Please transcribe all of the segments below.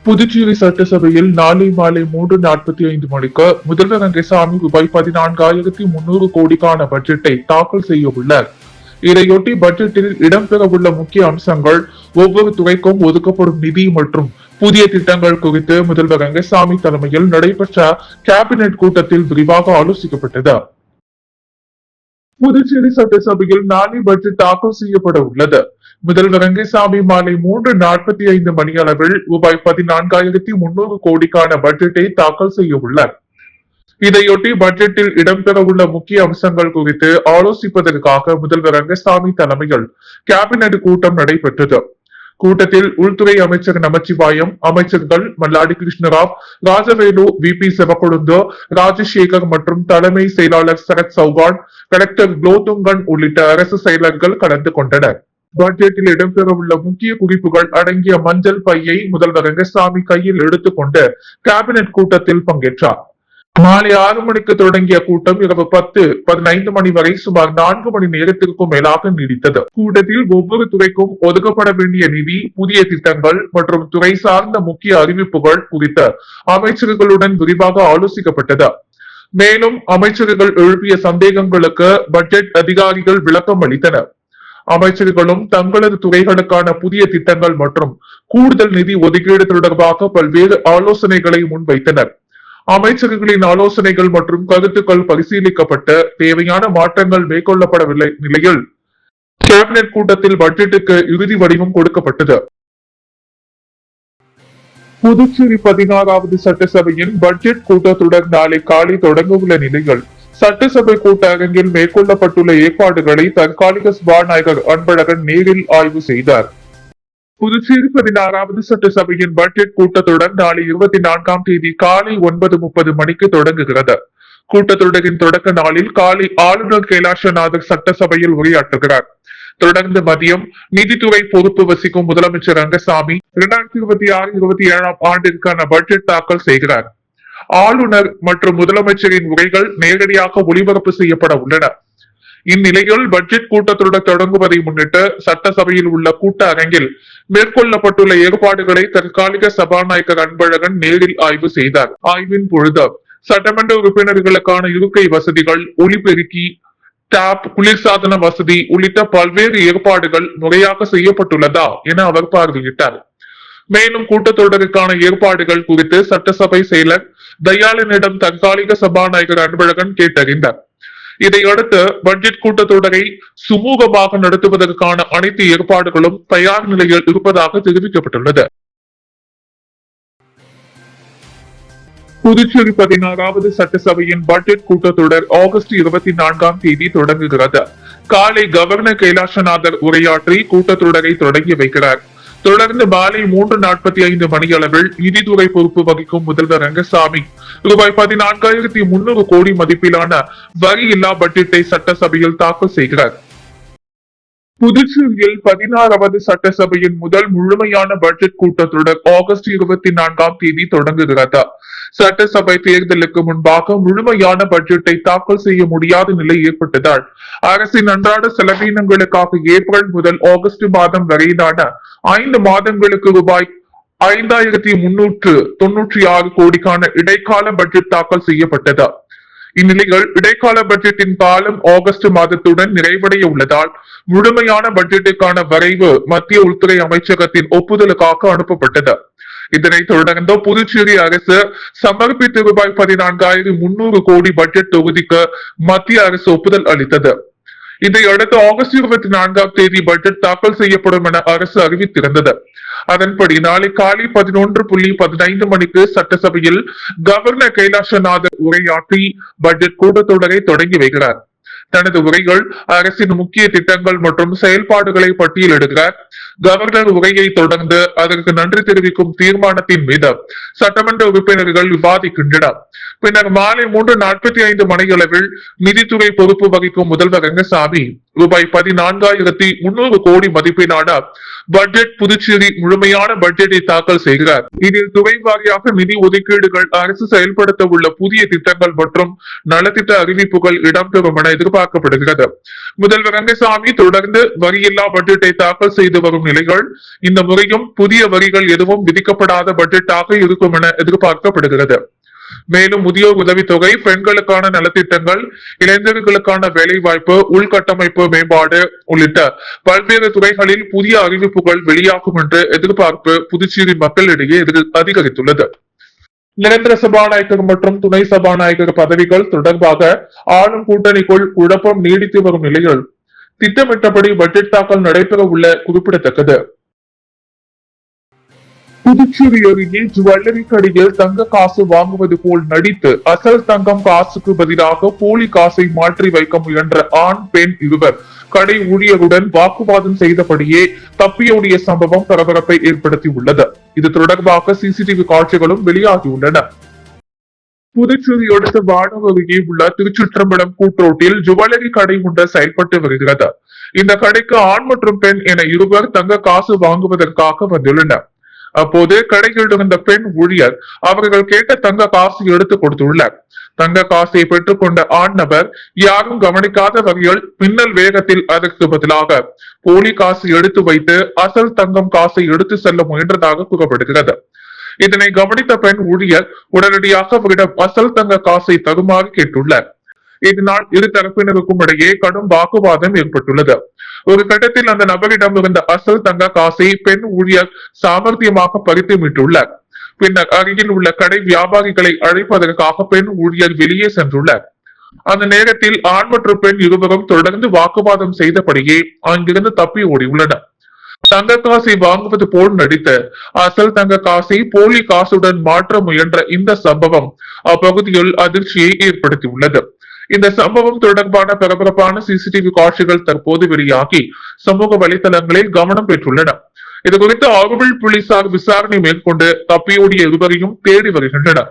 புதுச்சேரி சட்டசபையில் நாளை மாலை 3:45 மணிக்கு முதல்வர் ரங்கசாமி ரூபாய் 14,300 கோடிக்கான பட்ஜெட்டை தாக்கல் செய்ய உள்ளார். இதையொட்டி பட்ஜெட்டில் இடம்பெறவுள்ள முக்கிய அம்சங்கள், ஒவ்வொரு துறைக்கும் ஒதுக்கப்படும் நிதி மற்றும் புதிய திட்டங்கள் குறித்து முதல்வர் ரங்கசாமி தலைமையில் நடைபெற்ற கேபினெட் கூட்டத்தில் விரிவாக ஆலோசிக்கப்பட்டது. புதுச்சேரி சட்டசபையில் நாளை பட்ஜெட் தாக்கல் செய்யப்பட உள்ளது. முதல்வர் ரங்கசாமி மாலை 3:45 மணி அளவில் ரூபாய் 14,300 கோடிக்கான பட்ஜெட்டை தாக்கல் செய்ய உள்ளார். இதையொட்டி பட்ஜெட்டில் இடம்பெறவுள்ள முக்கிய அம்சங்கள் குறித்து ஆலோசிப்பதற்காக முதல்வர் ரங்கசாமி தலைமையில் கேபினெட் கூட்டம் நடைபெற்றது. கூட்டத்தில் உள்துறை அமைச்சர் நமச்சிவாயம், அமைச்சர்கள் மல்லாடி கிருஷ்ணராவ், ராஜவேலு, வி.பி. சிவக்கொழுந்து, ராஜசேகர் மற்றும் தலைமை செயலாளர் சரத் சௌகான், கலெக்டர் குலோத்துங்கன் உள்ளிட்ட அரசு செயலர்கள் கலந்து கொண்டனர். பட்ஜெட்டில் இடம்பெறவுள்ள முக்கிய குறிப்புகள் அடங்கிய மஞ்சள் பையை முதல்வர் ரங்கசாமி கையில் எடுத்துக்கொண்டு கேபினெட் கூட்டத்தில் பங்கேற்றார். மாலை 6 மணிக்கு தொடங்கிய கூட்டம் இரவு 10:15 மணி வரை சுமார் 4 மணி நேரத்திற்கும் மேலாக நீடித்தது. கூட்டத்தில் ஒவ்வொரு துறைக்கும் ஒதுக்கப்பட வேண்டிய நிதி, புதிய திட்டங்கள் மற்றும் துறை சார்ந்த முக்கிய அறிவிப்புகள் குறித்த அமைச்சர்களுடன் விரிவாக ஆலோசிக்கப்பட்டது. மேலும் அமைச்சர்கள் எழுப்பிய சந்தேகங்களுக்கு பட்ஜெட் அதிகாரிகள் விளக்கம் அளித்தனர். அமைச்சர்களும் தங்களது துறைகளுக்கான புதிய திட்டங்கள் மற்றும் கூடுதல் நிதி ஒதுக்கீடு தொடர்பாக பல்வேறு ஆலோசனைகளை முன்வைத்தனர். அமைச்சர்களின் ஆலோசனைகள் மற்றும் கருத்துக்கள் பரிசீலிக்கப்பட்டு தேவையான மாற்றங்கள் மேற்கொள்ளப்படவில்லை நிலையில் கேபினெட் கூட்டத்தில் பட்ஜெட்டுக்கு இறுதி வடிவம் கொடுக்கப்பட்டது. புதுச்சேரி 16வது சட்டசபையின் பட்ஜெட் கூட்டத்தொடர் நாளை காலை தொடங்க உள்ள நிலையில் சட்டசபை கூட்ட அரங்கில் மேற்கொள்ளப்பட்டுள்ள ஏற்பாடுகளை தற்காலிக சபாநாயகர் அன்பழகன் நேரில் ஆய்வு செய்தார். புதுச்சேரி 16வது சட்டசபையின் பட்ஜெட் கூட்டத்தொடர் நாளை 24ஆம் தேதி காலை 9:30 மணிக்கு தொடங்குகிறது. கூட்டத்தொடரின் தொடக்க நாளில் காலை ஆளுநர் கைலாசநாதர் சட்டசபையில் உரையாற்றுகிறார். தொடர்ந்து மதியம் நிதித்துறை பொறுப்பு வசிக்கும் முதலமைச்சர் ரங்கசாமி 2026-27ஆம் ஆண்டிற்கான பட்ஜெட் தாக்கல் செய்கிறார். ஆளுநர் மற்றும் முதலமைச்சரின் உரைகள் நேரடியாக ஒளிபரப்பு செய்யப்பட உள்ளன. இந்நிலையில் பட்ஜெட் கூட்டத்தொடர் தொடங்குவதை முன்னிட்டு சட்டசபையில் உள்ள கூட்ட அரங்கில் மேற்கொள்ளப்பட்டுள்ள ஏற்பாடுகளை தற்காலிக சபாநாயகர் அன்பழகன் நேரில் ஆய்வு செய்தார். ஆய்வின் பொழுது சட்டமன்ற உறுப்பினர்களுக்கான இருக்கை வசதிகள், ஒலிபெருக்கி, டேப், குளிர்சாதன வசதி உள்ளிட்ட பல்வேறு ஏற்பாடுகள் முறையாக செய்யப்பட்டுள்ளதா என அவர் பார்வையிட்டார். மேலும் கூட்டத்தொடருக்கான ஏற்பாடுகள் குறித்து சட்டசபை செயலர் தயாளனிடம் தற்காலிக சபாநாயகர் அன்பழகன் கேட்டறிந்தார். இதையடுத்து பட்ஜெட் கூட்டத்தொடரை சுமூகமாக நடத்துவதற்கான அனைத்து ஏற்பாடுகளும் தயார் நிலையில் இருப்பதாக தெரிவிக்கப்பட்டுள்ளது. புதுச்சேரி 16வது சட்டசபையின் பட்ஜெட் கூட்டத்தொடர் ஆகஸ்ட் 24ஆம் தேதி தொடங்குகிறது. காலை கவர்னர் கைலாசநாதர் உரையாற்றி கூட்டத்தொடரை தொடங்கி வைக்கிறார். தொடர்ந்து மாலை 3:45 மணியளவில் நிதித்துறை பொறுப்பு வகிக்கும் முதல்வர் ரங்கசாமி ரூபாய் 14,300 கோடி மதிப்பிலான வரி இல்லா பட்ஜெட்டை சட்டசபையில் தாக்கல் செய்கிறார். புதுச்சேரியில் 16வது சட்டசபையின் முதல் முழுமையான பட்ஜெட் கூட்டத்தொடர் ஆகஸ்ட் 24ஆம் தேதி தொடங்குகிறது. சட்டசபை தேர்தலுக்கு முன்பாக முழுமையான பட்ஜெட்டை தாக்கல் செய்ய முடியாத நிலை ஏற்பட்டதால் அரசின் அன்றாட செலவினங்களுக்காக ஏப்ரல் முதல் ஆகஸ்ட் மாதம் வரையிலான 5 மாதங்களுக்கு ரூபாய் 5,396 கோடிக்கான இடைக்கால பட்ஜெட் தாக்கல் செய்யப்பட்டது. இந்நிலையில் இடைக்கால பட்ஜெட்டின் காலம் ஆகஸ்ட் மாதத்துடன் நிறைவடைய உள்ளதால் முழுமையான பட்ஜெட்டுக்கான வரைவு மத்திய உள்துறை அமைச்சகத்தின் ஒப்புதலுக்காக அனுப்பப்பட்டது. இதனைத் தொடர்ந்து புதுச்சேரி அரசு சமர்ப்பித்த ரூபாய் 14,300 கோடி பட்ஜெட் தொகுதிக்கு மத்திய அரசு ஒப்புதல் அளித்தது. இதையடுத்து ஆகஸ்ட் 24ஆம் தேதி பட்ஜெட் தாக்கல் செய்யப்படும் என அரசு அறிவித்திருந்தது. அதன்படி நாளை காலை 11:15 மணிக்கு சட்டசபையில் கவர்னர் கைலாசநாதர் உரையாற்றி பட்ஜெட் கூட்டத்தொடரை தொடங்கி வைக்கிறார். தனது உரைகள் அரசின் முக்கிய திட்டங்கள் மற்றும் செயல்பாடுகளை பட்டியலிடுகிறார். கவர்னர் உரையை தொடர்ந்து அதற்கு நன்றி தெரிவிக்கும் தீர்மானத்தின் மீது சட்டமன்ற உறுப்பினர்கள் விவாதிக்கின்றனர். பின்னர் மாலை 3:45 மணியளவில் நிதித்துறை பொறுப்பு வகிக்கும் முதல்வர் ரங்கசாமி ரூபாய் 14,300 கோடி மதிப்பிலான பட்ஜெட் புதுச்சேரி முழுமையான பட்ஜெட்டை தாக்கல் செய்கிறார். இதில் துறை வாரியாக நிதி ஒதுக்கீடுகள், அரசு செயல்படுத்த உள்ள புதிய திட்டங்கள் மற்றும் நலத்திட்ட அறிவிப்புகள் இடம்பெறும் என எதிர்பார்க்கப்படுகிறது. முதல்வர் ரங்கசாமி தொடர்ந்து வரியில்லா பட்ஜெட்டை தாக்கல் செய்து வரும் வரும் நிலையில் இந்த முறையும் புதிய வரிகள் எதுவும் விதிக்கப்படாத பட்ஜெட்டாக இருக்கும் என எதிர்பார்க்கப்படுகிறது. மேலும் முதியோர் உதவித்தொகை, பெண்களுக்கான நலத்திட்டங்கள், இளைஞர்களுக்கான வேலை வாய்ப்பு, உள்கட்டமைப்பு மேம்பாடு உள்ளிட்ட பல்வேறு துறைகளில் புதிய அறிவிப்புகள் வெளியாகும் என்ற எதிர்பார்ப்பு புதுச்சேரி மக்களிடையே அதிகரித்துள்ளது. நிரந்தர சபாநாயகர் மற்றும் துணை சபாநாயகர் பதவிகள் தொடர்பாக ஆளும் கூட்டணிக்குள் குழப்பம் நீடித்து வரும் நிலையில் திட்டமிட்டபடி பட்ஜெட் தாக்கல் நடைபெற உள்ள குறிப்பிடத்தக்கது. புதுச்சேரி அருகே ஜுவல்லரி கடையில் தங்க காசு வாங்குவது போல் நடித்து அசல் தங்கம் காசுக்கு பதிலாக போலி காசை மாற்றி வைக்க முயன்ற ஆண், பெண் இருவர் கடை ஊழியருடன் வாக்குவாதம் செய்தபடியே தப்பியோடிய சம்பவம் பரபரப்பை ஏற்படுத்தியுள்ளது. இது தொடர்பாக சிசிடிவி காட்சிகளும் வெளியாகியுள்ளன. புதுச்சேரி அடுத்த வானவ அருகே உள்ள திருச்சிற்றம்பலம் கூட்ரோட்டில் ஜுவல்லரி கடை ஒன்று செயல்பட்டு வருகிறது. இந்த கடைக்கு ஆண் மற்றும் பெண் என இருவர் தங்க காசு வாங்குவதற்காக வந்துள்ளனர். அப்போது கடையில் இருந்த பெண் ஊழியர் அவர்கள் கேட்ட தங்க காசு எடுத்து கொடுத்துள்ளார். தங்க காசை பெற்றுக் கொண்ட ஆண் நபர் யாரும் கவனிக்காத வகையில் மின்னல் வேகத்தில் அதற்கு பதிலாக போலி காசு எடுத்து வைத்து அசல் தங்கம் காசை எடுத்து செல்ல முயன்றதாக கூறப்படுகிறது. இதனை கவனித்த பெண் ஊழியர் உடனடியாக அவரிடம் அசல் தங்க காசை தருமாறு கேட்டுள்ளார். இதனால் இரு தரப்பினருக்கும் இடையே கடும் வாக்குவாதம் ஏற்பட்டுள்ளது. ஒரு கட்டத்தில் அந்த நபரிடம் இருந்த அசல் தங்க காசை பெண் ஊழியர் சாமர்த்தியமாக பறித்து மீட்டுள்ளார். பின்னர் அருகில் உள்ள கடை வியாபாரிகளை அழைப்பதற்காக பெண் ஊழியர் வெளியே சென்றுள்ளார். அந்த நேரத்தில் ஆண் மற்றும் பெண் இருவரும் தொடர்ந்து வாக்குவாதம் செய்தபடியே அங்கிருந்து தப்பி ஓடியுள்ளனர். தங்க காசை வாங்குவது போல் நடித்த அசல் தங்க காசை போலி காசுடன் மாற்ற முயன்ற இந்த சம்பவம் அப்பகுதியில் அதிர்ச்சியை ஏற்படுத்தியுள்ளது. இந்த சம்பவம் தொடர்பான பரபரப்பான சிசிடிவி காட்சிகள் தற்போது வெளியாகி சமூக வலைதளங்களில் கவனம் பெற்றுள்ளன. இது குறித்து ஆரோவில் போலீசார் விசாரணை மேற்கொண்டு தப்பியோடிய இருவரையும் தேடி வருகின்றனர்.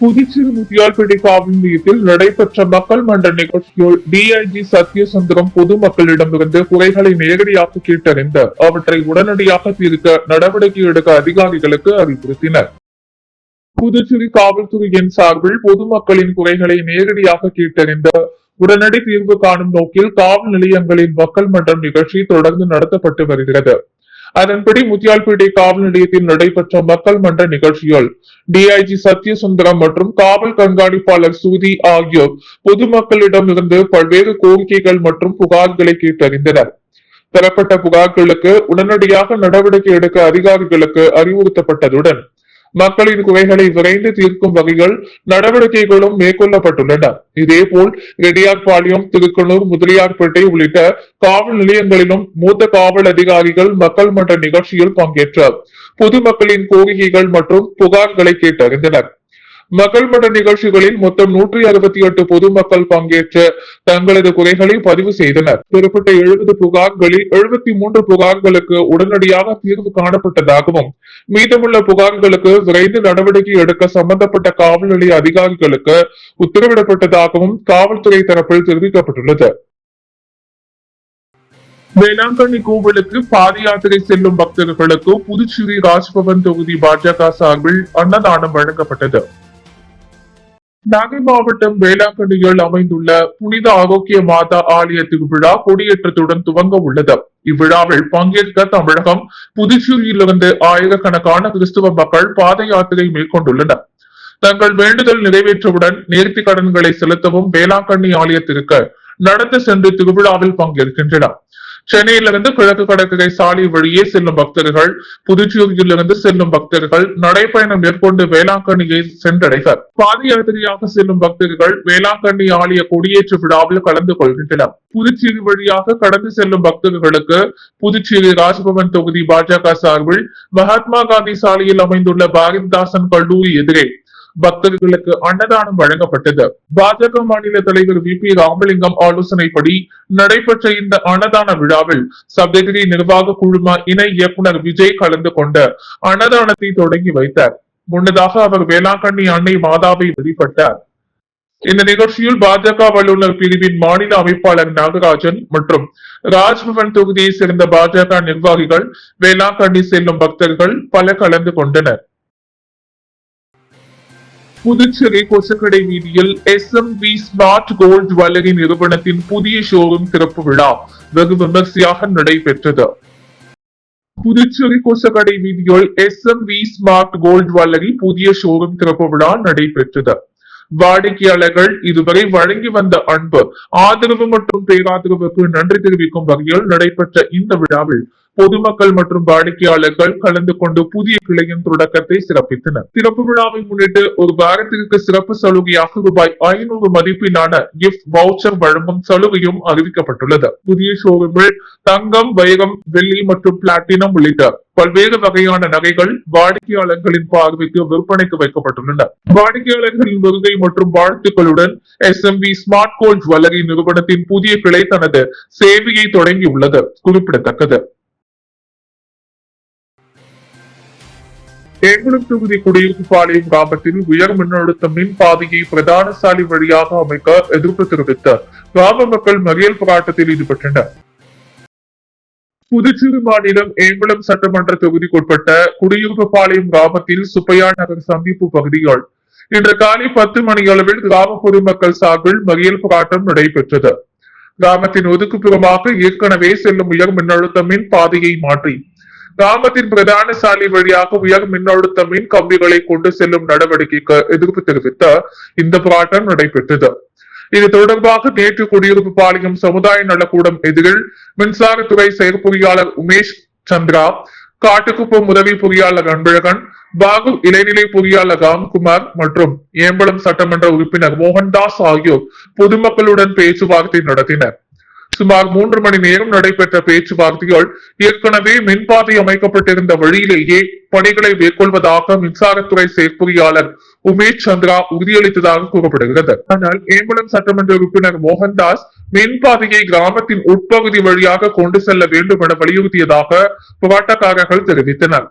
புதுச்சேரி முத்தியால்பேட்டை காவல் நிலையத்தில் நடைபெற்ற மக்கள் மன்ற நிகழ்ச்சியில் டிஐஜி சத்யசுந்தரம் பொதுமக்களிடமிருந்து குறைகளை நேரடியாக கேட்டறிந்து அவற்றை உடனடியாக தீர்க்க நடவடிக்கை எடுக்க அதிகாரிகளுக்கு அறிவுறுத்தினர். புதுச்சேரி காவல்துறையின் சார்பில் பொதுமக்களின் குறைகளை நேரடியாக கேட்டறிந்த உடனடி தீர்வு காணும் நோக்கில் காவல் நிலையங்களின் மக்கள் மன்றம் நிகழ்ச்சி தொடர்ந்து நடத்தப்பட்டு வருகிறது. அதன்படி முத்தியால்பேட்டை காவல் நிலையத்தில் நடைபெற்ற மக்கள் மன்ற நிகழ்ச்சியில் டிஐஜி சத்யசுந்தரம் மற்றும் காவல் கண்காணிப்பாளர் சூதி ஆகியோர் பொதுமக்களிடம் இருந்து பல்வேறு கோரிக்கைகள் மற்றும் புகார்களை கேட்டறிந்தனர். பெறப்பட்ட புகார்களுக்கு உடனடியாக நடவடிக்கை எடுக்க அதிகாரிகளுக்கு அறிவுறுத்தப்பட்டதுடன் மக்களின் குறைகளை விரைந்து தீர்க்கும் வகையில் நடவடிக்கைகளும் மேற்கொள்ளப்பட்டுள்ளன. இதேபோல் ரெட்டியார்பாளையம், திருக்கனூர், முதலியார்பேட்டை உள்ளிட்ட காவல் நிலையங்களிலும் மூத்த காவல் அதிகாரிகள் மக்கள் மன்ற நிகழ்ச்சியில் பங்கேற்றார் பொதுமக்களின் கோரிக்கைகள் மற்றும் புகார்களை கேட்டறிந்தனர். மக்கள் மன்ற நிகழ்ச்சிகளில் மொத்தம் 168 பொதுமக்கள் பங்கேற்று தங்களது குறைகளை பதிவு செய்தனர். பெறப்பட்ட 70 புகார்களில் 73 புகார்களுக்கு உடனடியாக தீர்வு காணப்பட்டதாகவும் மீதமுள்ள புகார்களுக்கு விரைந்து நடவடிக்கை எடுக்க சம்பந்தப்பட்ட காவல் நிலைய அதிகாரிகளுக்கு உத்தரவிடப்பட்டதாகவும் காவல்துறை தரப்பில் தெரிவிக்கப்பட்டுள்ளது. வேளாங்கண்ணி கோவிலுக்கு பாத யாத்திரை செல்லும் பக்தர்களுக்கு புதுச்சேரி ராஜ்பவன் தொகுதி பாஜக சார்பில் அன்னதானம் வழங்கப்பட்டது. நாகை மாவட்டம் வேளாங்கண்ணியில் அமைந்துள்ள புனித ஆரோக்கிய மாதா ஆலய திருவிழா கொடியேற்றத்துடன் துவங்க உள்ளது. இவ்விழாவில் பங்கேற்க தமிழகம், புதுச்சேரியிலிருந்து ஆயிரக்கணக்கான கிறிஸ்துவ மக்கள் பாத யாத்திரை மேற்கொண்டுள்ளனர். தங்கள் வேண்டுதல் நிறைவேற்றவுடன் நேர்த்தி கடன்களை செலுத்தவும் வேளாங்கண்ணி ஆலயத்திற்கு நடந்து சென்று திருவிழாவில் பங்கேற்கின்றனர். சென்னையிலிருந்து கிழக்கு கடற்கரை சாலை வழியே செல்லும் பக்தர்கள், புதுச்சேரியிலிருந்து செல்லும் பக்தர்கள் நடைபயணம் மேற்கொண்டு வேளாங்கண்ணியை சென்றடைவர். பாத யாத்திரையாக செல்லும் பக்தர்கள் வேளாங்கண்ணி ஆலய கொடியேற்று விழாவில் கலந்து கொள்கின்றனர். புதுச்சேரி வழியாக கடந்து செல்லும் பக்தர்களுக்கு புதுச்சேரி ராஜ்பவன் தொகுதி பாஜக சார்பில் மகாத்மா காந்தி சாலையில் அமைந்துள்ள பாரதிதாசன் கல்லூரி எதிரே பக்தர்களுக்கு அன்னதானம் வழங்கப்பட்டது. பாஜக மாநில தலைவர் VP ராமலிங்கம் ஆலோசனைப்படி நடைபெற்ற இந்த அன்னதான விழாவில் சப்தகிரி நிர்வாக குழும இணை இயக்குனர் விஜய் கலந்து கொண்டு அன்னதானத்தை தொடங்கி வைத்தார். முன்னதாக அவர் வேளாங்கண்ணி அன்னை மாதாவை வழிபட்டார். இந்த நிகழ்ச்சியில் பாஜக வல்லுநர் பிரிவின் மாநில அமைப்பாளர் நாகராஜன் மற்றும் ராஜ்பவன் தொகுதியை சேர்ந்த பாஜக நிர்வாகிகள், வேளாங்கண்ணி செல்லும் பக்தர்கள் பல கலந்து கொண்டனர். புதுச்சேரி கொசக்கடை வீதியில் SMV ஸ்மார்ட் கோல்ட் ஜுவல்லரி நிறுவனத்தின் புதிய ஷோரூம் திறப்பு விழா வெகு விமர்சையாக நடைபெற்றது. புதுச்சேரி கொசக்கடை வீதியில் SMV ஸ்மார்ட் கோல்ட் ஜுவல்லரி புதிய ஷோரூம் திறப்பு விழா நடைபெற்றது. வாடிக்கையாளர்கள் இதுவரை வழங்கி வந்த அன்பு, ஆதரவு மற்றும் பேராதரவுக்கு நன்றி தெரிவிக்கும் வகையில் நடைபெற்ற இந்த விழாவில் பொதுமக்கள் மற்றும் வாடிக்கையாளர்கள் கலந்து கொண்டு புதிய கிளையின் தொடக்கத்தை சிறப்பித்தனர். சிறப்பு விழாவை முன்னிட்டு ஒரு வாரத்திற்கு சிறப்பு சலுகையாக ரூபாய் 500 மதிப்பிலான கிஃப்ட் வவுச்சர் வழங்கும் சலுகையும் அறிவிக்கப்பட்டுள்ளது. புதிய ஷோரூமில் தங்கம், வைரம், வெள்ளி மற்றும் பிளாட்டினம் உள்ளிட்ட பல்வேறு வகையான நகைகள் வாடிக்கையாளர்களின் பார்வைக்கு விற்பனைக்கு வைக்கப்பட்டுள்ளன. வாடிக்கையாளர்களின் வருகை மற்றும் வாழ்த்துக்களுடன் SMV ஸ்மார்ட் கோல்ட் ஜுவல்லரி நிறுவனத்தின் புதிய கிளை தனது சேவையை தொடங்கியுள்ளது குறிப்பிடத்தக்கது. ஏங்குளம் தொகுதி குடியிருப்புப்பாளையம் கிராமத்தில் உயர் மின்னழுத்த மின் பாதையை பிரதான சாலை வழியாக அமைக்க எதிர்ப்பு தெரிவித்த கிராம மக்கள் மறியல் போராட்டத்தில் ஈடுபட்டனர். புதுச்சேரி மாநிலம் ஏங்குளம் சட்டமன்ற தொகுதிக்குட்பட்ட குடியிருப்புப்பாளையம் கிராமத்தில் சுப்பையா நகர் சந்திப்பு பகுதியில் இன்று காலை 10 மணி அளவில் கிராம பொதுமக்கள் சார்பில் மறியல் போராட்டம் நடைபெற்றது. கிராமத்தின் ஒதுக்குப்புறமாக ஏற்கனவே செல்லும் உயர் மின்னழுத்த மின் பாதையை மாற்றி கிராமத்தின் பிரதான சாலை வழியாக உயர் மின்னழுத்த மின் கம்பிகளை கொண்டு செல்லும் நடவடிக்கைக்கு எதிர்ப்பு தெரிவித்த இந்த போராட்டம் நடைபெற்றது. இது தொடர்பாக நேற்று குடியிருப்பு பாளையம் சமுதாய நலக்கூடம் எதிரில் மின்சாரத்துறை செயற்பொறியாளர் உமேஷ் சந்திரா, காட்டுக்குப்பம் உதவி பொறியாளர் அன்பழகன், பாகூர் இளைநிலை பொறியாளர் ராம்குமார் மற்றும் ஏம்பலம் சட்டமன்ற உறுப்பினர் மோகன்தாஸ் ஆகியோர் பொதுமக்களுடன் பேச்சுவார்த்தை நடத்தினர். சுமார் 3 மணி நேரம் நடைபெற்ற பேச்சுவார்த்தைகள் ஏற்கனவே மின்பாதை அமைக்கப்பட்டிருந்த வழியிலேயே பணிகளை மேற்கொள்வதாக மின்சாரத்துறை செயற்பொறியாளர் உமேஷ் சந்திரா உறுதியளித்ததாக கூறப்படுகிறது. ஆனால் ஏம்பலம் சட்டமன்ற உறுப்பினர் மோகன்தாஸ் மின்பாதையை கிராமத்தின் உட்பகுதி வழியாக கொண்டு செல்ல வேண்டும் என வலியுறுத்தியதாக போராட்டக்காரர்கள் தெரிவித்தனர்.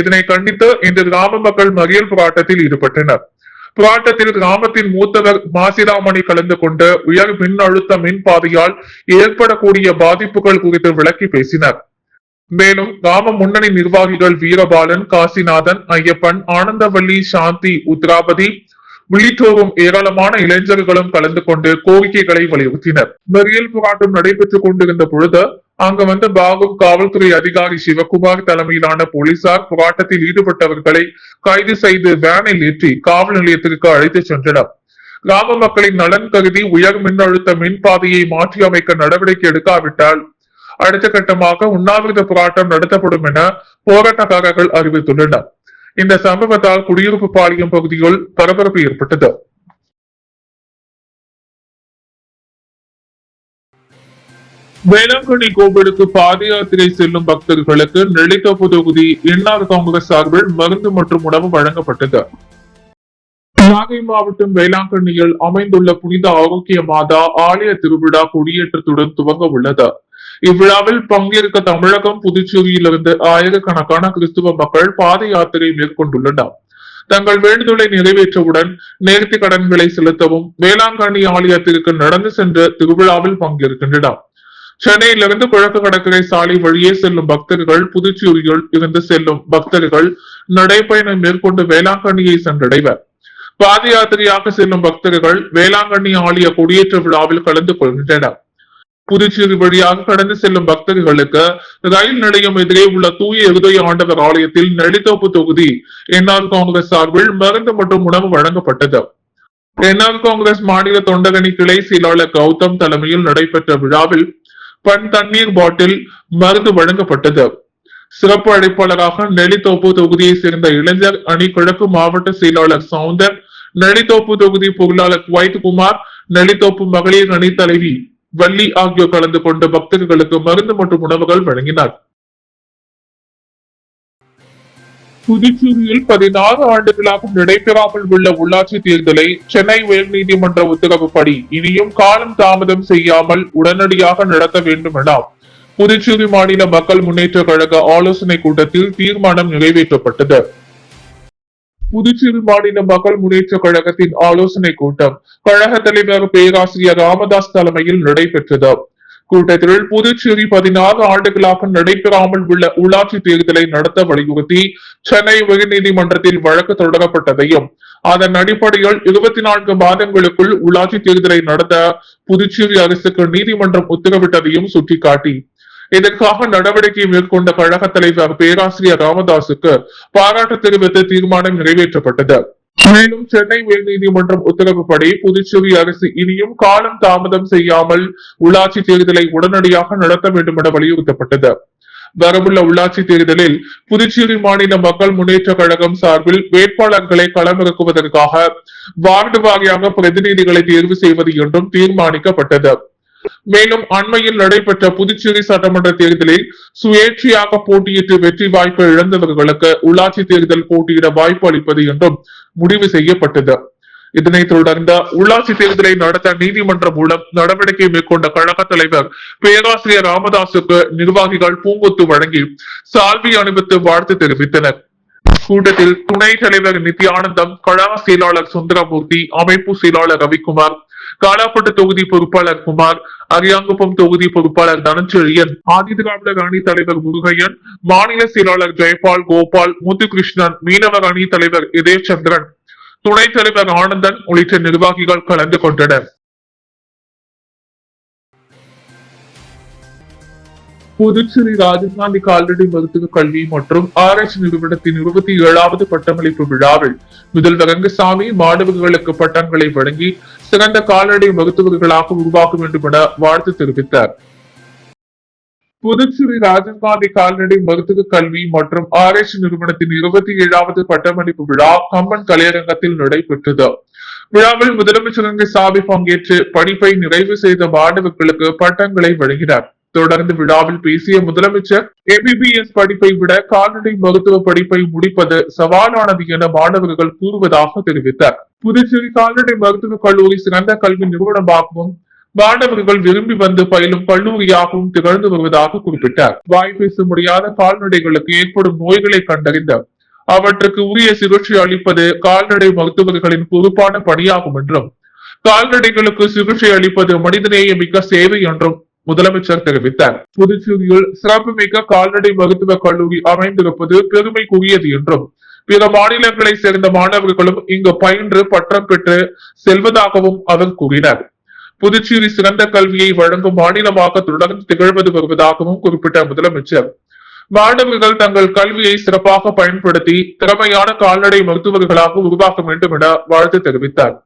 இதனை கண்டித்து இன்று கிராம மக்கள் மறியல் போராட்டத்தில் ஈடுபட்டனர். போராட்டத்தில் கிராமத்தின் மூத்தவர் மாசிராமணி கலந்து கொண்டு உயர் மின் அழுத்த மின் பாதையால் ஏற்படக்கூடிய பாதிப்புகள் குறித்து விளக்கி பேசினர். மேலும் கிராம முன்னணி நிர்வாகிகள் வீரபாலன், காசிநாதன், ஐயப்பன், ஆனந்தவள்ளி, சாந்தி, உத்ராபதி உள்ளிட்டோரும் ஏராளமான இளைஞர்களும் கலந்து கொண்டு கோரிக்கைகளை வலியுறுத்தினர். மறியல் போராட்டம் நடைபெற்றுக் கொண்டிருந்த பொழுது அங்கு வந்த பாகூர் காவல்துறை அதிகாரி சிவகுமார் தலைமையிலான போலீசார் போராட்டத்தில் ஈடுபட்டவர்களை கைது செய்து வேனில் ஏற்றி காவல் நிலையத்திற்கு அழைத்து சென்றனர். கிராம மக்களின் நலன் கருதி உயர் மின்னழுத்த மின் பாதையை மாற்றி அமைக்க நடவடிக்கை எடுக்காவிட்டால் அடுத்த கட்டமாக உண்ணாவிரத போராட்டம் நடத்தப்படும் என போராட்டக்காரர்கள் அறிவித்துள்ளனர். இந்த சம்பவத்தால் குடியிருப்பு பாளையம் பகுதியில் பரபரப்பு ஏற்பட்டது. வேளாங்கண்ணி கோவிலுக்கு பாத யாத்திரை செல்லும் பக்தர்களுக்கு நெல்லித்தோப்பு தொகுதி என்ஆர் காங்கிரஸ் சார்பில் மருந்து மற்றும் உணவு வழங்கப்பட்டது. நாகை மாவட்டம் வேளாங்கண்ணியில் அமைந்துள்ள புனித ஆரோக்கிய மாதா ஆலய திருவிழா கொடியேற்றத்துடன் துவங்க உள்ளது. இவ்விழாவில் பங்கேற்க தமிழகம், புதுச்சேரியிலிருந்து ஆயிரக்கணக்கான கிறிஸ்துவ மக்கள் பாத யாத்திரை மேற்கொண்டுள்ளனர். தங்கள் வேண்டுதலை நிறைவேற்றவுடன் நேர்த்தி கடன்களை செலுத்தவும் வேளாங்கண்ணி ஆலயத்திற்கு நடந்து சென்று திருவிழாவில் பங்கேற்கின்றனர். சென்னையிலிருந்து கிழக்கு கடற்கரை சாலை வழியே செல்லும் பக்தர்கள், புதுச்சேரியில் இருந்து செல்லும் பக்தர்கள் நடைபயணம் மேற்கொண்டு வேளாங்கண்ணியை சென்றடைவர். பாத யாத்திரையாக செல்லும் பக்தர்கள் வேளாங்கண்ணி ஆலய கொடியேற்ற விழாவில் கலந்து கொள்கின்றனர். புதுச்சேரி வழியாக கடந்து செல்லும் பக்தர்களுக்கு ரயில் நிலையம் எதிரே உள்ள தூய இருதய ஆண்டவர் ஆலயத்தில் நெல்லித்தோப்பு தொகுதி என்ஆர் காங்கிரஸ் சார்பில் மருந்து மற்றும் உணவு வழங்கப்பட்டது. என்ஆர் காங்கிரஸ் மாநில தொண்டரணி கிளை செயலாளர் கௌதம் தலைமையில் நடைபெற்ற விழாவில் தண்ணீர் பாட்டில், மருந்து வழங்கப்பட்டது. சிறப்பு அழைப்பாளராக நெல்லித்தோப்பு தொகுதியை சேர்ந்த இளைஞர் அணி கிழக்கு மாவட்ட செயலாளர் சவுந்தர், நெல்லித்தோப்பு தொகுதி பொருளாளர் குவைத்குமார், நெல்லித்தோப்பு மகளிர் அணி தலைவி வள்ளி ஆகியோர் கலந்து கொண்டு பக்தர்களுக்கு மருந்து மற்றும் உணவுகள் வழங்கினார். புதுச்சேரியில் 16 ஆண்டுகளாக நடைபெறாமல் உள்ள உள்ளாட்சி தேர்தலை சென்னை உயர் நீதிமன்ற உத்தரவுப்படி இனியும் காலம் தாமதம் செய்யாமல் உடனடியாக நடத்த வேண்டும் என புதுச்சேரி மாநில மக்கள் முன்னேற்ற கழக ஆலோசனை கூட்டத்தில் தீர்மானம் நிறைவேற்றப்பட்டது. புதுச்சேரி மாநில மக்கள் முன்னேற்ற கழகத்தின் ஆலோசனை கூட்டம் கழக தலைவர் பேராசிரியர் ராமதாஸ் தலைமையில் நடைபெற்றது. கூட்டத்தில் புதுச்சேரி 16 ஆண்டுகளாக நடைபெறாமல் உள்ள உள்ளாட்சி தேர்தலை நடத்த வலியுறுத்தி சென்னை உயர்நீதிமன்றத்தில் வழக்கு தொடரப்பட்டதையும் அதன் அடிப்படையில் 24 மாதங்களுக்குள் உள்ளாட்சி தேர்தலை நடத்த புதுச்சேரி அரசுக்கு நீதிமன்றம் உத்தரவிட்டதையும் சுட்டிக்காட்டி இதற்காக நடவடிக்கை மேற்கொண்ட கழக தலைவர் பேராசிரியர் ராமதாசுக்கு பாராட்டு தெரிவித்து தீர்மானம் நிறைவேற்றப்பட்டது. மேலும் சென்னை உயர்நீதிமன்றம் உத்தரவுப்படி புதுச்சேரி அரசு இனியும் காலம் தாமதம் செய்யாமல் உள்ளாட்சி தேர்தலை உடனடியாக நடத்த வேண்டும் என வலியுறுத்தப்பட்டது. வரவுள்ள உள்ளாட்சி தேர்தலில் புதுச்சேரி மாநில மக்கள் முன்னேற்ற கழகம் சார்பில் வேட்பாளர்களை களமிறக்குவதற்காக வார்டு வாரியாக பிரதிநிதிகளை தேர்வு செய்வது என்றும் தீர்மானிக்கப்பட்டது. மேலும் அண்மையில் நடைபெற்ற புதுச்சேரி சட்டமன்ற தேர்தலில் சுயேட்சையாக போட்டியிட்டு வெற்றி வாய்ப்பு இழந்தவர்களுக்கு உள்ளாட்சி தேர்தல் போட்டியிட வாய்ப்பு அளிப்பது என்றும் முடிவு செய்யப்பட்டது. இதனைத் தொடர்ந்த உள்ளாட்சி தேர்தலை நடத்த நீதிமன்றம் மூலம் நடவடிக்கை மேற்கொண்ட கழக தலைவர் பேராசிரியர் ராமதாசுக்கு நிர்வாகிகள் பூங்கொத்து வழங்கி சால்வி அணிவித்து வாழ்த்து தெரிவித்தனர். கூட்டத்தில் துணைத் தலைவர் நித்யானந்தம், கழக செயலாளர் சுந்தரமூர்த்தி, அமைப்பு செயலாளர் ரவிக்குமார், காலாப்பட்டு தொகுதி பொறுப்பாளர் குமார், அரியாங்குப்பம் தொகுதி பொறுப்பாளர் தனஞ்செழியன், ஆதிதிராவிடர் அணி தலைவர் முருகையன், மாநில செயலாளர் ஜெயபால், கோபால், முத்துகிருஷ்ணன், மீனவர் அணி தலைவர் இதயச்சந்திரன், துணைத் தலைவர் ஆனந்தன் உள்ளிட்ட நிர்வாகிகள் கலந்து கொண்டனர். புதுச்சேரி ராஜீவ்காந்தி கால்நடை மருத்துவ கல்வி மற்றும் ஆராய்ச்சி நிறுவனத்தின் 27வது பட்டமளிப்பு விழாவில் முதல்வர் ரங்கசாமி மாணவர்களுக்கு பட்டங்களை வழங்கி சிறந்த கால்நடை மருத்துவர்களாக உருவாக்க வேண்டும் என வாழ்த்து தெரிவித்தார். புதுச்சேரி ராஜீவ்காந்தி கால்நடை மருத்துவ கல்வி மற்றும் ஆராய்ச்சி நிறுவனத்தின் 27வது பட்டமளிப்பு விழா கம்பன் கலையரங்கத்தில் நடைபெற்றது. விழாவில் முதலமைச்சர் ரங்கசாமி பங்கேற்று படிப்பை நிறைவு செய்த மாணவர்களுக்கு பட்டங்களை வழங்கினார். தொடர்ந்து விழாவில் பேசிய முதலமைச்சர் MBBS படிப்பை விட கால்நடை மருத்துவ படிப்பை முடிப்பது சவாலானது என மாணவர்கள் கூறுவதாக தெரிவித்தார். புதுச்சேரி கால்நடை மருத்துவக் கல்லூரி சிறந்த கல்வி நிறுவனமாகவும் மாணவர்கள் விரும்பி வந்து பயிலும் கல்லூரியாகவும் திகழ்ந்து வருவதாக குறிப்பிட்டார். வாய் பேச முடியாத கால்நடைகளுக்கு ஏற்படும் நோய்களை கண்டறிந்த அவற்றுக்கு உரிய சிகிச்சை அளிப்பது கால்நடை மருத்துவர்களின் பொறுப்பான பணியாகும் என்றும் கால்நடைகளுக்கு சிகிச்சை அளிப்பது மனிதநேய மிக்க சேவை என்றும் முதலமைச்சர் தெரிவித்தார். புதுச்சேரியில் சிறப்புமிக்க கால்நடை மருத்துவக் கல்லூரி அமைந்திருப்பது பெருமைக்குரியது என்றும் பிற மாநிலங்களை சேர்ந்த மாணவர்களும் இங்கு பயின்று பட்டம் பெற்று செல்வதாகவும் அவர் கூறினார். புதுச்சேரி சிறந்த கல்வியை வழங்கும் மாநிலமாக தொடர்ந்து திகழ்வது வருவதாகவும் குறிப்பிட்ட முதலமைச்சர் மாணவர்கள் தங்கள் கல்வியை சிறப்பாக பயன்படுத்தி திறமையான கால்நடை மருத்துவர்களாக உருவாக்க வேண்டும் என வாழ்த்து தெரிவித்தார்.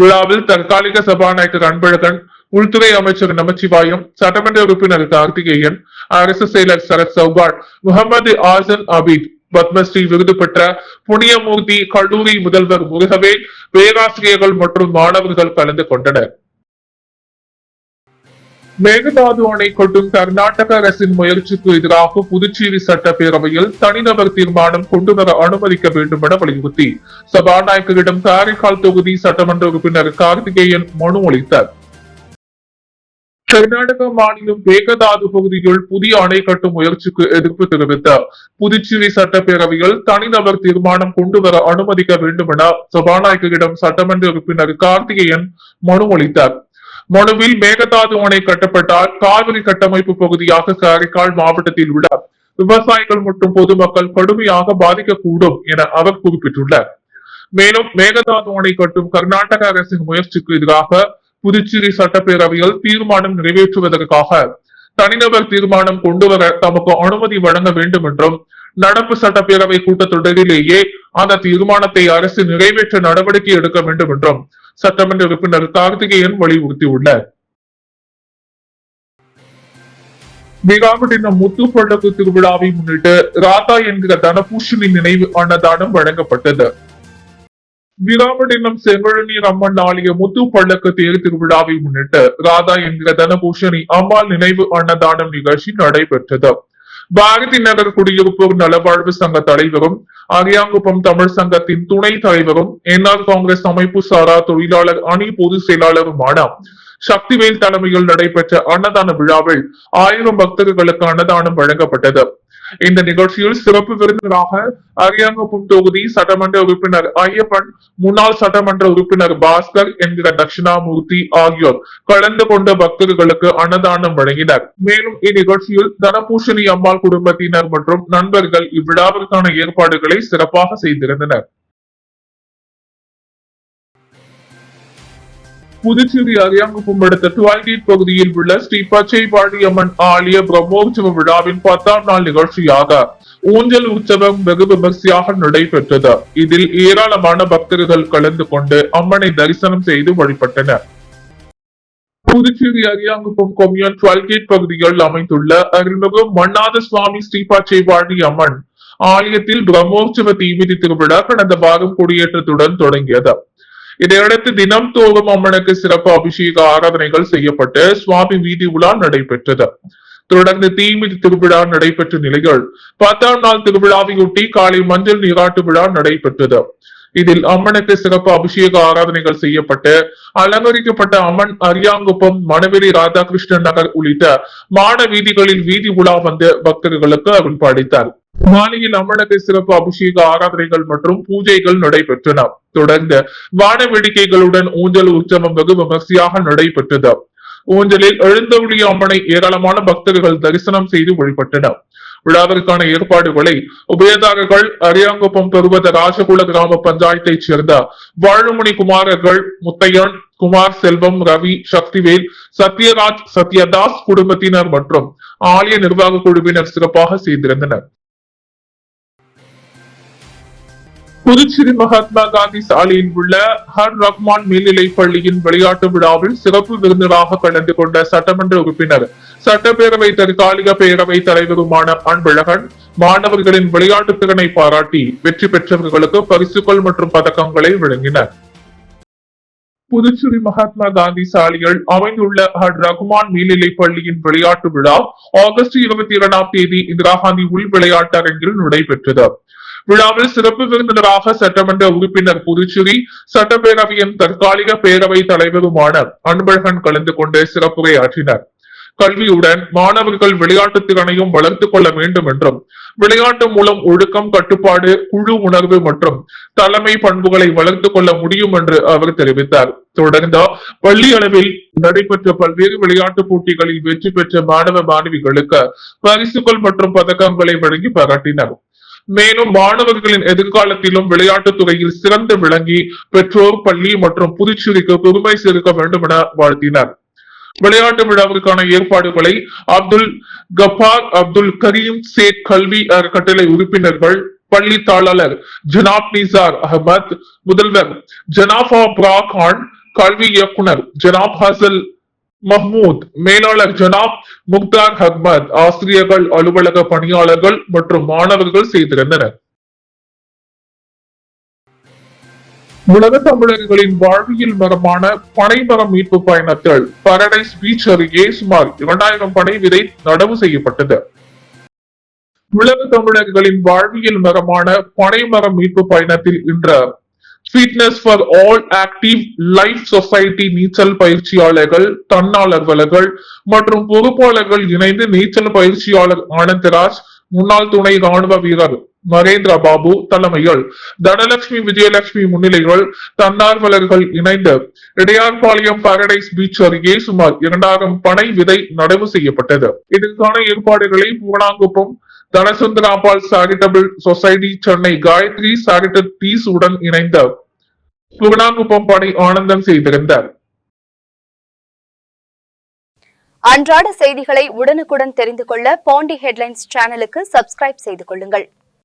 விழாவில் தற்காலிக சபாநாயகர் அன்பழகன், உள்துறை அமைச்சர் நமச்சிவாயம், சட்டமன்ற உறுப்பினர் கார்த்திகேயன், அரசு செயலர் சரத் சௌகான், முகமது ஆசன் அபீத், பத்மஸ்ரீ விருது பெற்ற புண்ணியமூர்த்தி, கல்லூரி முதல்வர் முருகவேல், பேராசிரியர்கள் மற்றும் மாணவர்கள் கலந்து கொண்டனர். மேகதாது அணை கட்டும் கர்நாடக அரசின் முயற்சிக்கு எதிராக புதுச்சேரி சட்டப்பேரவையில் தனிநபர் தீர்மானம் கொண்டுவர அனுமதிக்க வேண்டும் என வலியுறுத்தி சபாநாயகரிடம் காரைக்கால் தொகுதி சட்டமன்ற உறுப்பினர் கார்த்திகேயன் மனு அளித்தார். கர்நாடக மாநிலம் மேகதாது பகுதியில் புதிய அணை கட்டும் முயற்சிக்கு எதிர்ப்பு தெரிவித்த புதுச்சேரி சட்டப்பேரவையில் தனிநபர் தீர்மானம் கொண்டுவர அனுமதிக்க வேண்டும் என சபாநாயகரிடம் சட்டமன்ற உறுப்பினர் கார்த்திகேயன் மனு அளித்தார். மனுவில் மேகதாது அணை கட்டப்பட்டால் காவிரி கட்டமைப்பு பகுதியாக காரைக்கால் மாவட்டத்தில் உள்ள விவசாயிகள் மற்றும் பொதுமக்கள் கடுமையாக பாதிக்கக்கூடும் என அவர் குறிப்பிட்டுள்ளார். மேலும் மேகதாது அணை கட்டும் கர்நாடக அரசின் முயற்சிக்கு எதிராக புதுச்சேரி சட்டப்பேரவையில் தீர்மானம் நிறைவேற்றுவதற்காக தனிநபர் தீர்மானம் கொண்டுவர தமக்கு அனுமதி வழங்க வேண்டும் என்றும் நடப்பு சட்டப்பேரவை கூட்டத்தொடரிலேயே அந்த தீர்மானத்தை அரசு நிறைவேற்ற நடவடிக்கை எடுக்க வேண்டும் என்றும் சட்டமன்ற உறுப்பினர் கார்த்திகேயன் வலியுறுத்தியுள்ளார். விகாமட்டினம் முத்து பள்ளக்கு திருவிழாவை முன்னிட்டு ராதா என்கிற தனபூஷணி நினைவு அன்னதானம் வழங்கப்பட்டது. விராமட்டினம் செங்கழநீர் அம்மன் ஆலய முத்து பள்ளக்கு தேர் திருவிழாவை முன்னிட்டு ராதா என்கிற தனபூஷணி அம்மாள் நினைவு அன்னதானம் நிகழ்ச்சி நடைபெற்றது. பாரதி நகர் குடியிருப்போர் நலவாழ்வு சங்க தலைவரும் அரியாங்குப்பம் தமிழ் சங்கத்தின் துணை தலைவரும் என்ஆர் காங்கிரஸ் அமைப்பு சாரா தொழிலாளர் அணி பொதுச் செயலாளருமான சக்திவேல் தலைமையில் நடைபெற்ற அன்னதான விழாவில் 1000 பக்தர்களுக்கு அன்னதானம் வழங்கப்பட்டது. இந்த நிகழ்ச்சியில் சிறப்பு விருந்தினராக அரியாங்குப்பம் தொகுதி சட்டமன்ற உறுப்பினர் ஐயப்பன், முன்னாள் சட்டமன்ற உறுப்பினர் பாஸ்கர் என்கிற தட்சிணாமூர்த்தி ஆகியோர் கலந்து கொண்ட பக்தர்களுக்கு அன்னதானம் வழங்கினர். மேலும் இந்நிகழ்ச்சியில் தனபூஷணி அம்மாள் குடும்பத்தினர் மற்றும் நண்பர்கள் இவ்விழாவிற்கான ஏற்பாடுகளை சிறப்பாக செய்திருந்தனர். புதுச்சேரி அரியாங்குப்பம் அடுத்த டுவல்கேட் பகுதியில் உள்ள ஸ்ரீ பச்சைவாழியம்மன் ஆலய பிரம்மோற்சவ விழாவின் 10ஆம் நாள் நிகழ்ச்சியாக ஊஞ்சல் உற்சவம் வெகு விமர்சையாக நடைபெற்றது. இதில் ஏராளமான பக்தர்கள் கலந்து கொண்டு அம்மனை தரிசனம் செய்து வழிபட்டனர். புதுச்சேரி அரியாங்குப்பம் கொம்யூன் 12கேட் பகுதியில் அமைந்துள்ள அருள்மிகு மன்னாத சுவாமி ஸ்ரீ பச்சைவாழி அம்மன் ஆலயத்தில் பிரம்மோற்சவ தீமிதி திருவிழா கடந்த வாரம் கொடியேற்றத்துடன் தொடங்கியது. இதையடுத்து தினம் தோறும் அம்மனுக்கு சிறப்பு அபிஷேக ஆராதனைகள் செய்யப்பட்டு சுவாமி வீதி உலா நடைபெற்றது. தொடர்ந்து தீமிதி திருவிழா நடைபெற்ற நிலையில் 10ஆம் நாள் திருவிழாவையொட்டி காலை மஞ்சள் நீராட்டு விழா நடைபெற்றது. இதில் அம்மனுக்கு சிறப்பு அபிஷேக ஆராதனைகள் செய்யப்பட்டு அலங்கரிக்கப்பட்ட அம்மன் அரியாங்குப்பம், மணவெளி, ராதாகிருஷ்ணன் நகர் உள்ளிட்ட மாட வீதிகளில் வீதி உலா வந்து பக்தர்களுக்கு அருள் பாலித்தார். மாலையில் அம்மனுக்கு சிறப்பு அபிஷேக ஆராதனைகள் மற்றும் பூஜைகள் நடைபெற்றன. தொடர்ந்து வான வேடிக்கைகளுடன் ஊஞ்சல் உற்சவம் வெகு விமர்சையாக நடைபெற்றது. ஊஞ்சலில் எழுந்தருளிய அம்மனை ஏராளமான பக்தர்கள் தரிசனம் செய்து வழிபட்டனர். விழாவிற்கான ஏற்பாடுகளை உபயதாரர்கள் அரியாங்குப்பம் பருவத ராஜகுல கிராம பஞ்சாயத்தைச் சேர்ந்த வாழுமணி குமாரர்கள் முத்தையன், குமார் செல்வம், ரவி, சக்திவேல், சத்யராஜ், சத்யதாஸ் குடும்பத்தினர் மற்றும் ஆலய நிர்வாக குழுவினர் சிறப்பாக செய்திருந்தனர். புதுச்சேரி மகாத்மா காந்தி சாலையில் உள்ள ஹர் ரஹ்மான் மேல்நிலை பள்ளியின் விளையாட்டு விழாவில் சிறப்பு விருந்தினராக கலந்து கொண்ட சட்டமன்ற உறுப்பினர், சட்டப்பேரவை தற்காலிக பேரவை தலைவருமான அன்பழகன் மாணவர்களின் விளையாட்டு திறனை பாராட்டி வெற்றி பெற்றவர்களுக்கு பரிசுகள் மற்றும் பதக்கங்களை வழங்கினர். புதுச்சேரி மகாத்மா காந்தி சாலையில் அமைந்துள்ள ஹர் ரஹ்மான் மேல்நிலை பள்ளியின் விளையாட்டு விழா ஆகஸ்ட் 22ஆம் தேதி இந்திரா காந்தி உள் விளையாட்டு அரங்கில் நடைபெற்றது. விழாவில் சிறப்பு விருந்தினராக சட்டமன்ற உறுப்பினர், புதுச்சேரி சட்டப்பேரவையின் தற்காலிக பேரவை தலைவருமான அன்பழகன் கலந்து கொண்டு சிறப்புரையாற்றினர். கல்வியுடன் மாணவர்கள் விளையாட்டு திறனையும் வளர்த்துக் கொள்ள வேண்டும் என்றும், விளையாட்டு மூலம் ஒழுக்கம், கட்டுப்பாடு, குழு உணர்வு மற்றும் தலைமை பண்புகளை வளர்த்துக் கொள்ள முடியும் என்று அவர் தெரிவித்தார். தொடர்ந்து பள்ளி அளவில் நடைபெற்ற பல்வேறு விளையாட்டு போட்டிகளில் வெற்றி பெற்ற மாணவ மாணவிகளுக்கு பரிசுகள் மற்றும் பதக்கங்களை வழங்கி பாராட்டினர். மேலும் மாணவர்களின் எதிர்காலத்திலும் விளையாட்டுத் துறையில் சிறந்து விளங்கி பெற்றோர், பள்ளி மற்றும் புதுச்சேரிக்கு பெருமை சேர்க்க வேண்டும் என வாழ்த்தினர். விளையாட்டு விழாவிற்கான ஏற்பாடுகளை அப்துல் கபார், அப்துல் கரீம் சேட் கல்வி அறக்கட்டளை உறுப்பினர்கள், பள்ளி தாளர் ஜனாப் நிசார் அகமத், முதல்வர் ஜனாபா பிராகான், கல்வி இயக்குனர் ஜனாப் ஹசல் மஹ்மூத், மேலாளர் ஜனாப் முக்தார் அஹ்மத், ஆசிரியர்கள், அலுவலக பணியாளர்கள் மற்றும் மாணவர்கள் செய்திருந்தனர். உலக தமிழர்களின் வாழ்வியல் மரமான பனைமரம் மீட்பு பயணத்தில் பாரடைஸ் பீச் அருகே சுமார் 2000 பனை விதை நடவு செய்யப்பட்டது. உலக தமிழர்களின் வாழ்வியல் மரமான பனைமரம் மீட்பு பயணத்தில் இன்று fitness for all active life society நீச்சல் பயிற்சியாளர்கள், தன்னார்வலர்கள் மற்றும் பொறுப்பாளர்கள் இணைந்து நீச்சல் பயிற்சியாளர் ஆனந்தராஜ், முன்னாள் துணை ராணுவ வீரர் மகேந்திர பாபு தலைமையில் தனலட்சுமி, விஜயலட்சுமி முன்னிலைகள் தன்னார்வலர்கள் இணைந்து இடையார்பாளையம் பாரடைஸ் பீச் அருகே சுமார் 2000 பனை விதை நடவு செய்யப்பட்டது. இதற்கான ஏற்பாடுகளை பூவனாங்குப்பம் தனசுந்தராபால் சாரிட்டபிள் சொசைட்டி, சென்னை காயத்ரி சாரிட்டபிள்ஸ் உடன் இணைந்த பூவனாங்குப்பம் பணி ஆனந்தன் செய்திருந்தார். அன்றாட செய்திகளை உடனுக்குடன் தெரிந்து கொள்ள பாண்டி ஹெட்லைன்ஸ் சேனலுக்கு சப்ஸ்கிரைப் செய்து கொள்ளுங்கள்.